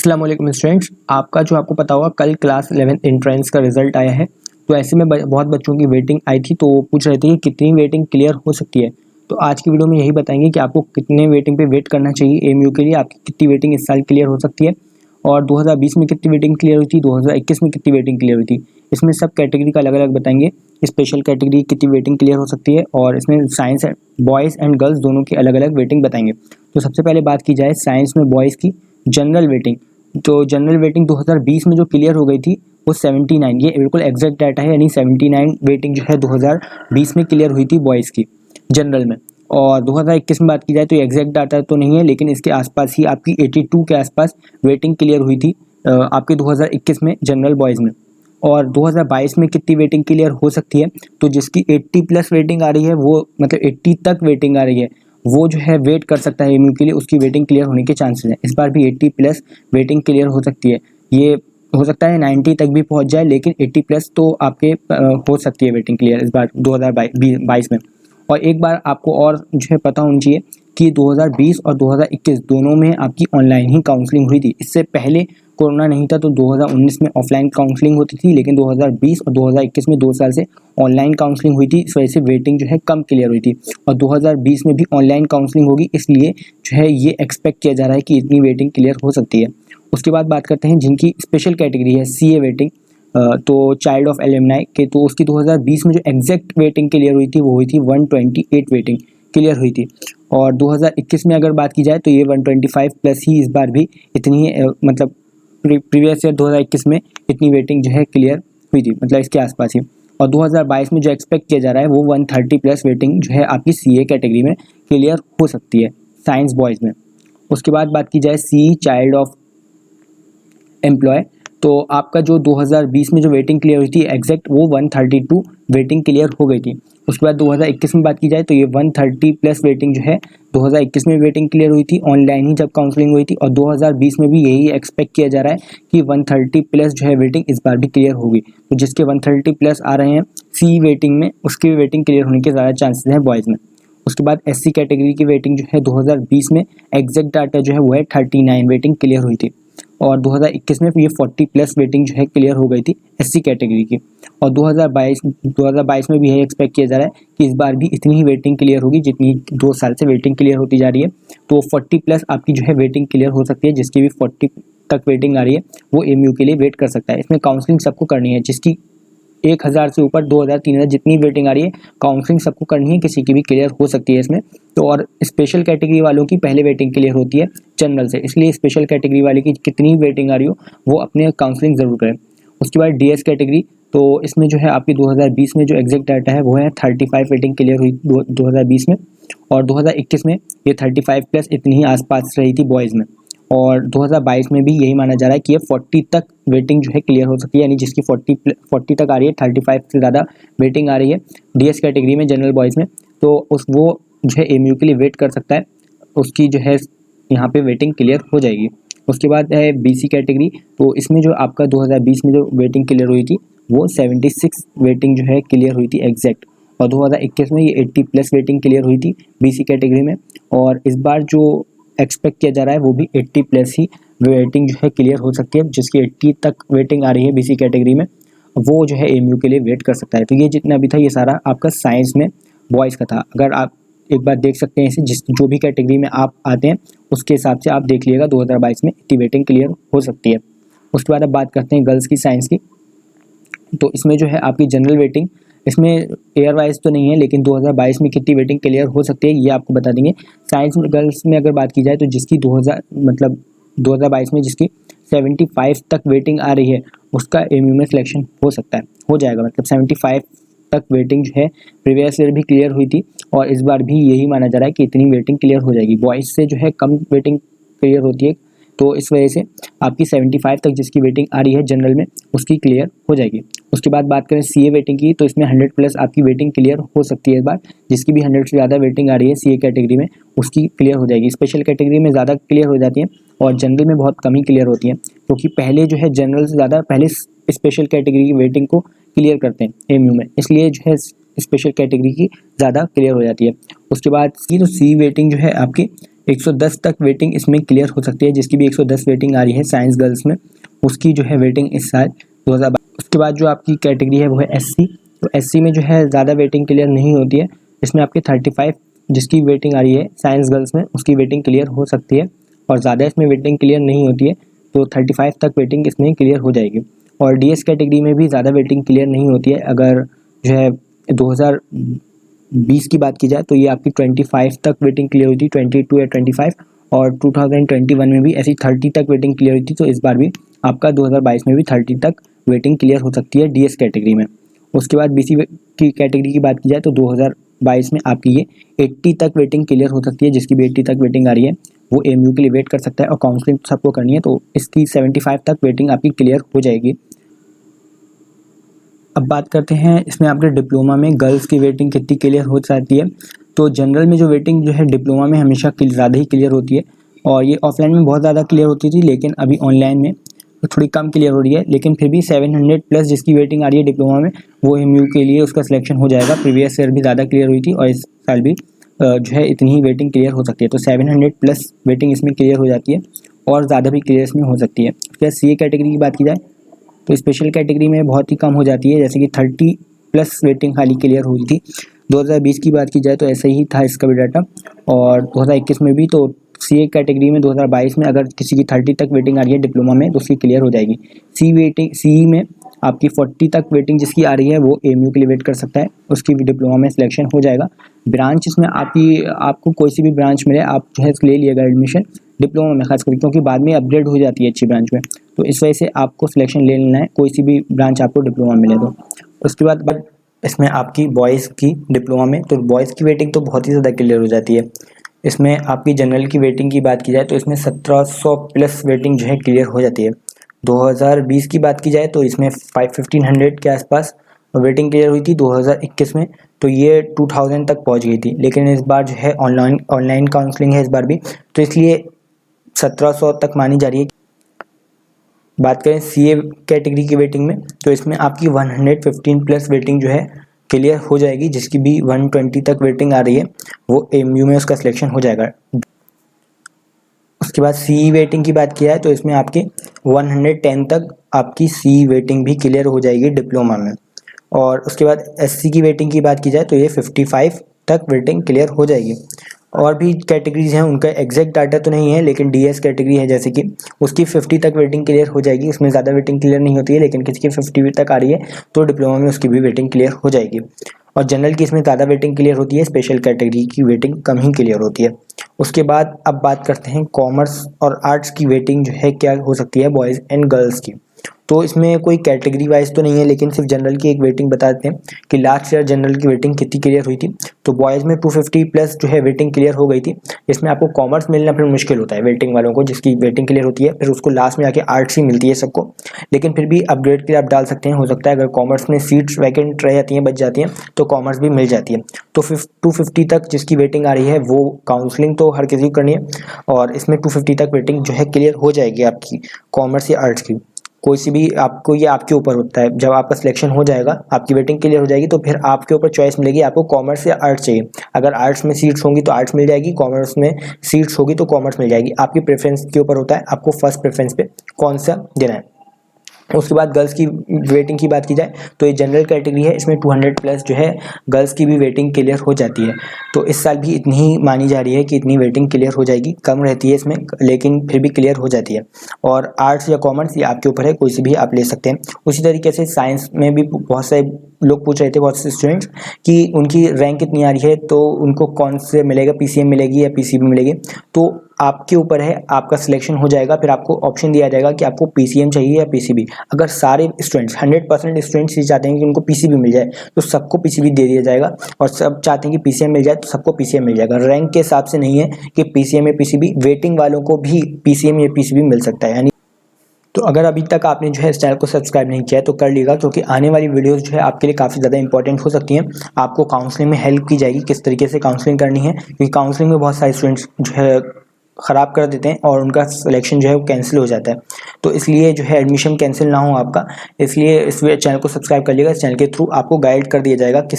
अस्सलाम वालेकुम स्टूडेंट्स, आपको पता होगा कल क्लास 11th एंट्रेंस का रिजल्ट आया है। तो ऐसे में बहुत बच्चों की वेटिंग आई थी, तो पूछ रहे थे कि कितनी वेटिंग क्लियर हो सकती है। तो आज की वीडियो में यही बताएंगे कि आपको कितने वेटिंग पे वेट करना चाहिए एमयू के लिए, आपकी कितनी वेटिंग इस साल क्लियर हो सकती है और 2020 में कितनी वेटिंग क्लियर हुई थी, 2021 में कितनी वेटिंग क्लियर हुई थी। इसमें सब कैटेगरी का अलग अलग बताएंगे। स्पेशल कैटेगरी कितनी वेटिंग क्लियर हो सकती है और इसमें साइंस बॉयज़ एंड गर्ल्स दोनों की अलग अलग वेटिंग बताएंगे। तो सबसे पहले बात की जाए साइंस में बॉयज़ की जनरल वेटिंग। तो जनरल वेटिंग 2020 में जो क्लियर हो गई थी वो 79, ये बिल्कुल एग्जैक्ट डाटा है, यानी 79 वेटिंग जो है 2020 में क्लियर हुई थी बॉयज़ की जनरल में। और 2021 में बात की जाए तो एग्जैक्ट डाटा तो नहीं है, लेकिन इसके आसपास ही आपकी 82 के आसपास वेटिंग क्लियर हुई थी आपके 2021 में जनरल बॉयज़ में। और 2022 में कितनी वेटिंग क्लियर हो सकती है, तो जिसकी 80 प्लस वेटिंग आ रही है, वो मतलब 80 तक वेटिंग आ रही है, वो जो है वेट कर सकता है एमयू के लिए, उसकी वेटिंग क्लियर होने के चांसेस हैं। इस बार भी 80 प्लस वेटिंग क्लियर हो सकती है। ये हो सकता है 90 तक भी पहुंच जाए, लेकिन 80 प्लस तो आपके हो सकती है वेटिंग क्लियर इस बार 2022 में। और एक बार आपको और जो है पता होना चाहिए कि 2020 और 2021 दोनों में आपकी ऑनलाइन ही काउंसलिंग हुई थी। इससे पहले कोरोना नहीं था तो 2019 में ऑफलाइन काउंसलिंग होती थी, लेकिन 2020 और 2021 में 2 साल से ऑनलाइन काउंसलिंग हुई थी। इस वजह से वेटिंग जो है कम क्लियर हुई थी। और 2020 में भी ऑनलाइन काउंसलिंग होगी, इसलिए जो है ये एक्सपेक्ट किया जा रहा है कि इतनी वेटिंग क्लियर हो सकती है। उसके बाद बात करते हैं जिनकी स्पेशल कैटेगरी है सीए वेटिंग, तो चाइल्ड ऑफ एलुमनाई के, तो उसकी 2020 में जो एग्जैक्ट वेटिंग क्लियर हुई थी वो हुई थी 128 वेटिंग क्लियर हुई थी। और 2021 में अगर बात की जाए तो ये 125 प्लस ही इस बार भी इतनी ही मतलब प्रीवियस ईयर 2021 में इतनी वेटिंग जो है क्लियर हुई थी, मतलब इसके आसपास ही। और 2022 में जो एक्सपेक्ट किया जा रहा है वो 130 प्लस वेटिंग जो है आपकी सीए कैटेगरी में क्लियर हो सकती है साइंस बॉयज़ में। उसके बाद बात की जाए सी चाइल्ड ऑफ एम्प्लॉय, तो आपका जो 2020 में जो वेटिंग क्लियर हुई थी एग्जैक्ट वो 132 वेटिंग क्लियर हो गई थी। उसके बाद 2021 में बात की जाए तो ये 130 प्लस वेटिंग जो है 2021 में वेटिंग क्लियर हुई थी ऑनलाइन ही जब काउंसलिंग हुई थी। और 2020 में भी यही एक्सपेक्ट किया जा रहा है कि 130 प्लस जो है वेटिंग इस बार भी क्लियर होगी। तो जिसके 130 प्लस आ रहे हैं सी वेटिंग में, उसकी भी वेटिंग क्लियर होने के ज़्यादा चांसेस हैं बॉयज़ में। उसके बाद एससी कैटेगरी की वेटिंग जो है 2020 में एग्जैक्ट डाटा जो है वो है 39 वेटिंग क्लियर हुई थी। और 2021 में ये 40 प्लस वेटिंग जो है क्लियर हो गई थी एससी कैटेगरी की। और 2022 में भी यही एक्सपेक्ट किया जा रहा है कि इस बार भी इतनी ही वेटिंग क्लियर होगी जितनी 2 साल से वेटिंग क्लियर होती जा रही है। तो 40 प्लस आपकी जो है वेटिंग क्लियर हो सकती है, जिसकी भी 40 तक वेटिंग आ रही है वो एमयू के लिए वेट कर सकता है। इसमें काउंसलिंग सबको करनी है, जिसकी 1000 से ऊपर 2000 3000 जितनी वेटिंग आ रही है काउंसलिंग सबको करनी है, किसी की भी क्लियर हो सकती है इसमें। तो और स्पेशल कैटेगरी वालों की पहले वेटिंग क्लियर होती है जनरल से, इसलिए स्पेशल कैटेगरी वाले की कितनी वेटिंग आ रही हो वो अपने काउंसलिंग ज़रूर करें। उसके बाद डीएस कैटेगरी, तो इसमें जो है आपकी 2020 में जो एग्जैक्ट डाटा है वो है 35 वेटिंग क्लियर हुई 2020 में। और 2021 में ये 35 प्लस इतनी ही आसपास रही थी बॉयज़ में। और 2022 में भी यही माना जा रहा है कि ये 40 तक वेटिंग जो है क्लियर हो सकती है, यानी जिसकी 40 तक आ रही है, 35 से ज़्यादा वेटिंग आ रही है डीएस कैटेगरी में जनरल बॉयज़ में, तो वो जो है एमयू के लिए वेट कर सकता है, उसकी जो है यहाँ पे वेटिंग क्लियर हो जाएगी। उसके बाद है बीसी कैटेगरी, तो इसमें जो आपका 2020 में जो वेटिंग क्लियर हुई थी वो 76 वेटिंग जो है क्लियर हुई थी एग्जैक्ट। और 2021 में ये 80 प्लस वेटिंग क्लियर हुई थी बीसी कैटेगरी में। और इस बार जो एक्सपेक्ट किया जा रहा है वो भी 80 प्लस ही वेटिंग जो है क्लियर हो सकती है, जिसकी 80 तक वेटिंग आ रही है बीसी कैटेगरी में, वो जो है एमयू के लिए वेट कर सकता है। तो ये जितना भी था ये सारा आपका साइंस में बॉयज़ का था। अगर आप एक बार देख सकते हैं इसे, जो भी कैटेगरी में आप आते हैं उसके हिसाब से आप देख लीजिएगा 2022 में इतनी वेटिंग क्लियर हो सकती है। उसके बाद अब बात करते हैं गर्ल्स की साइंस की, तो इसमें जो है आपकी जनरल वेटिंग, इसमें एयर वाइज तो नहीं है, लेकिन 2022 में कितनी वेटिंग क्लियर हो सकती है ये आपको बता देंगे। साइंस में गर्ल्स में अगर बात की जाए तो जिसकी 2022 में जिसकी 75 तक वेटिंग आ रही है उसका एमयू में सिलेक्शन हो सकता है, हो जाएगा। मतलब 75 तक वेटिंग जो है प्रीवियस ईयर भी क्लियर हुई थी और इस बार भी यही माना जा रहा है कि इतनी वेटिंग क्लियर हो जाएगी। बॉयज़ से जो है कम वेटिंग क्लियर होती है, तो इस वजह से आपकी 75 तक जिसकी वेटिंग आ रही है जनरल में उसकी क्लियर हो जाएगी। उसके बाद बात करें सीए वेटिंग की, तो इसमें 100 प्लस आपकी वेटिंग क्लियर हो सकती है इस बार, जिसकी भी 100 से ज़्यादा वेटिंग आ रही है सीए कैटेगरी में उसकी क्लियर हो जाएगी। स्पेशल कैटेगरी में ज़्यादा क्लियर हो जाती है और जनरल में बहुत कम ही क्लियर होती है, क्योंकि पहले जो है जनरल से ज़्यादा पहले स्पेशल कैटेगरी की वेटिंग को क्लियर करते हैं एमयू में, इसलिए जो है स्पेशल कैटेगरी की ज़्यादा क्लियर हो जाती है। उसके बाद सी, तो सी वेटिंग जो है आपकी 110 तक वेटिंग इसमें क्लियर हो सकती है, जिसकी भी 110 वेटिंग आ रही है साइंस गर्ल्स में, उसकी जो है वेटिंग इस साल 2022। उसके बाद जो आपकी कैटेगरी है वो है SC। तो SC में जो है ज़्यादा वेटिंग क्लियर नहीं होती है, इसमें आपके 35 जिसकी वेटिंग आ रही है साइंस गर्ल्स में उसकी वेटिंग क्लियर हो सकती है, और ज़्यादा इसमें वेटिंग क्लियर नहीं होती है, तो 35 तक वेटिंग इसमें क्लियर हो जाएगी। और DS कैटेगरी में भी ज़्यादा वेटिंग क्लियर नहीं होती है, अगर जो है 2020 की बात की जाए तो ये आपकी 25 तक वेटिंग क्लियर हुई थी, 22 या 25, और 2021 में भी ऐसी 30 तक वेटिंग क्लियर हुई थी। तो इस बार भी आपका 2022 में भी 30 तक वेटिंग क्लियर हो सकती है DS कैटेगरी में। उसके बाद BC की कैटेगरी की बात की जाए तो 2022 में आपकी ये 80 तक वेटिंग क्लियर हो सकती है, जिसकी भी 80 तक वेटिंग आ रही है वो AMU के लिए वेट कर सकता है, और काउंसलिंग सबको करनी है तो इसकी 75 तक वेटिंग आपकी क्लियर हो जाएगी। अब बात करते हैं इसमें आपके डिप्लोमा में गर्ल्स की वेटिंग कितनी क्लियर हो जाती है। तो जनरल में जो वेटिंग जो है डिप्लोमा में हमेशा ज़्यादा ही क्लियर होती है, और ये ऑफलाइन में बहुत ज़्यादा क्लियर होती थी, लेकिन अभी ऑनलाइन में थोड़ी कम क्लियर हो रही है। लेकिन फिर भी 700 प्लस जिसकी वेटिंग आ रही है डिप्लोमा में वो AMU के लिए उसका सिलेक्शन हो जाएगा। प्रीवियस ईयर भी ज़्यादा क्लियर हुई थी, और इस साल भी जो है इतनी ही वेटिंग क्लियर हो सकती है। तो 700 प्लस वेटिंग इसमें क्लियर हो जाती है, और ज़्यादा भी क्लियर इसमें हो सकती है। फिर CA कैटेगरी की बात की जाए तो स्पेशल कैटेगरी में बहुत ही कम हो जाती है, जैसे कि 30 प्लस वेटिंग खाली क्लियर हुई थी। 2020 की बात की जाए तो ऐसा ही था इसका भी डाटा, और 2021 में भी। तो CA कैटेगरी में 2022 में अगर किसी की 30 तक वेटिंग आ रही है डिप्लोमा में तो उसकी क्लियर हो जाएगी। CE में आपकी 40 तक वेटिंग जिसकी आ रही है वो AMU के लिए वेट कर सकता है, उसकी भी डिप्लोमा में सिलेक्शन हो जाएगा। ब्रांच इसमें आपको कोई सी भी ब्रांच मिले आप जो है ले लिएगा एडमिशन डिप्लोमा में, खास करके क्योंकि बाद में अपग्रेड हो जाती है अच्छी ब्रांच में, तो इस वजह से आपको सिलेक्शन ले लेना है कोई सी भी ब्रांच आपको डिप्लोमा मिले तो। उसके बाद इसमें आपकी बॉयज़ की डिप्लोमा में, तो बॉयज़ की वेटिंग तो बहुत ही ज़्यादा क्लियर हो जाती है। इसमें आपकी जनरल की वेटिंग की बात की जाए तो इसमें 1700 प्लस वेटिंग जो है क्लियर हो जाती है। 2020 की बात की जाए तो इसमें 1500 के आसपास वेटिंग क्लियर हुई थी 2021 में, तो ये 2000 तक पहुंच गई थी। लेकिन इस बार जो है ऑनलाइन काउंसलिंग है इस बार भी, तो इसलिए 1700 तक मानी जा रही है। बात करें CA कैटेगरी की वेटिंग में तो इसमें आपकी 115 प्लस वेटिंग जो है क्लियर हो जाएगी, जिसकी भी 120 तक वेटिंग आ रही है वो AMU में उसका सिलेक्शन हो जाएगा। उसके बाद CE वेटिंग की बात की जाए तो इसमें आपके 110 तक आपकी CE वेटिंग भी क्लियर हो जाएगी डिप्लोमा में। और उसके बाद SC की वेटिंग की बात की जाए तो ये 55 तक वेटिंग क्लियर हो जाएगी। और भी कैटेगरीज हैं उनका एग्जैक्ट डाटा तो नहीं है, लेकिन DS कैटेगरी है जैसे कि उसकी 50 तक वेटिंग क्लियर हो जाएगी, उसमें ज़्यादा वेटिंग क्लियर नहीं होती है, लेकिन किसी की 50 तक आ रही है तो डिप्लोमा में उसकी भी वेटिंग क्लियर हो जाएगी। और जनरल की इसमें ज़्यादा वेटिंग क्लियर होती है, स्पेशल कैटेगरी की वेटिंग कम ही क्लियर होती है। उसके बाद अब बात करते हैं कॉमर्स और आर्ट्स की वेटिंग जो है क्या हो सकती है बॉयज़ एंड गर्ल्स की। तो इसमें कोई कैटेगरी वाइज तो नहीं है, लेकिन सिर्फ जनरल की एक वेटिंग बता देते हैं कि लास्ट ईयर जनरल की वेटिंग कितनी क्लियर हुई थी। तो बॉयज़ में 250 प्लस जो है वेटिंग क्लियर हो गई थी। इसमें आपको कॉमर्स मिलना फिर मुश्किल होता है वेटिंग वालों को, जिसकी वेटिंग क्लियर होती है फिर उसको लास्ट में आके आर्ट्स ही मिलती है सबको। लेकिन फिर भी अपग्रेड के लिए आप डाल सकते हैं, हो सकता है अगर कॉमर्स में सीट्स वैकेंट रह जाती हैं, बच जाती हैं, तो कॉमर्स भी मिल जाती है। तो 250 तक जिसकी वेटिंग आ रही है वो काउंसलिंग तो हर किसी को करनी है, और इसमें 250 तक वेटिंग जो है क्लियर हो जाएगी आपकी कॉमर्स या आर्ट्स की। कोई सी भी आपको, ये आपके ऊपर होता है, जब आपका सिलेक्शन हो जाएगा आपकी वेटिंग क्लियर हो जाएगी तो फिर आपके ऊपर चॉइस मिलेगी आपको कॉमर्स या आर्ट्स चाहिए। अगर आर्ट्स में सीट्स होंगी तो आर्ट्स मिल जाएगी, कॉमर्स में सीट्स होगी तो कॉमर्स मिल जाएगी। आपकी प्रेफरेंस के ऊपर होता है आपको फर्स्ट प्रेफरेंस पे कौन सा देना है। उसके बाद गर्ल्स की वेटिंग की बात की जाए तो ये जनरल कैटेगरी है, इसमें 200 प्लस जो है गर्ल्स की भी वेटिंग क्लियर हो जाती है। तो इस साल भी इतनी ही मानी जा रही है कि इतनी वेटिंग क्लियर हो जाएगी, कम रहती है इसमें लेकिन फिर भी क्लियर हो जाती है। और आर्ट्स या कॉमर्स ये आपके ऊपर है, कोई से भी आप ले सकते हैं। उसी तरीके से साइंस में भी बहुत सारे लोग पूछ रहे थे, बहुत से स्टूडेंट्स, कि उनकी रैंक कितनी आ रही है तो उनको कौन से मिलेगा, PCM मिलेगी या PCB मिलेगी। तो आपके ऊपर है, आपका सिलेक्शन हो जाएगा, फिर आपको ऑप्शन दिया जाएगा कि आपको PCM चाहिए या PCB। अगर सारे स्टूडेंट्स 100% स्टूडेंट्स ये चाहते हैं कि उनको PCB मिल जाए तो सबको PCB दे दिया जाएगा, और सब चाहते हैं कि PCM मिल जाए तो सबको PCM मिल जाएगा। रैंक के हिसाब से नहीं है कि PCM या PCB, वेटिंग वालों को भी PCM या PCB मिल सकता है। यानी तो अगर अभी तक आपने जो है इस चैनल को सब्सक्राइब नहीं किया है तो कर लीजिएगा, क्योंकि आने वाली वीडियोस जो है आपके लिए काफ़ी ज़्यादा इंपॉर्टेंट हो सकती हैं। आपको काउंसलिंग में हेल्प की जाएगी किस तरीके से काउंसलिंग करनी है, क्योंकि काउंसलिंग में बहुत सारे स्टूडेंट्स जो है ख़राब कर देते हैं और उनका सिलेक्शन जो है वो कैंसिल हो जाता है। तो इसलिए जो है एडमिशन कैंसिल ना हो आपका, इसलिए इस चैनल को सब्सक्राइब कर लीजिएगा। इस चैनल के थ्रू आपको गाइड कर दिया जाएगा किस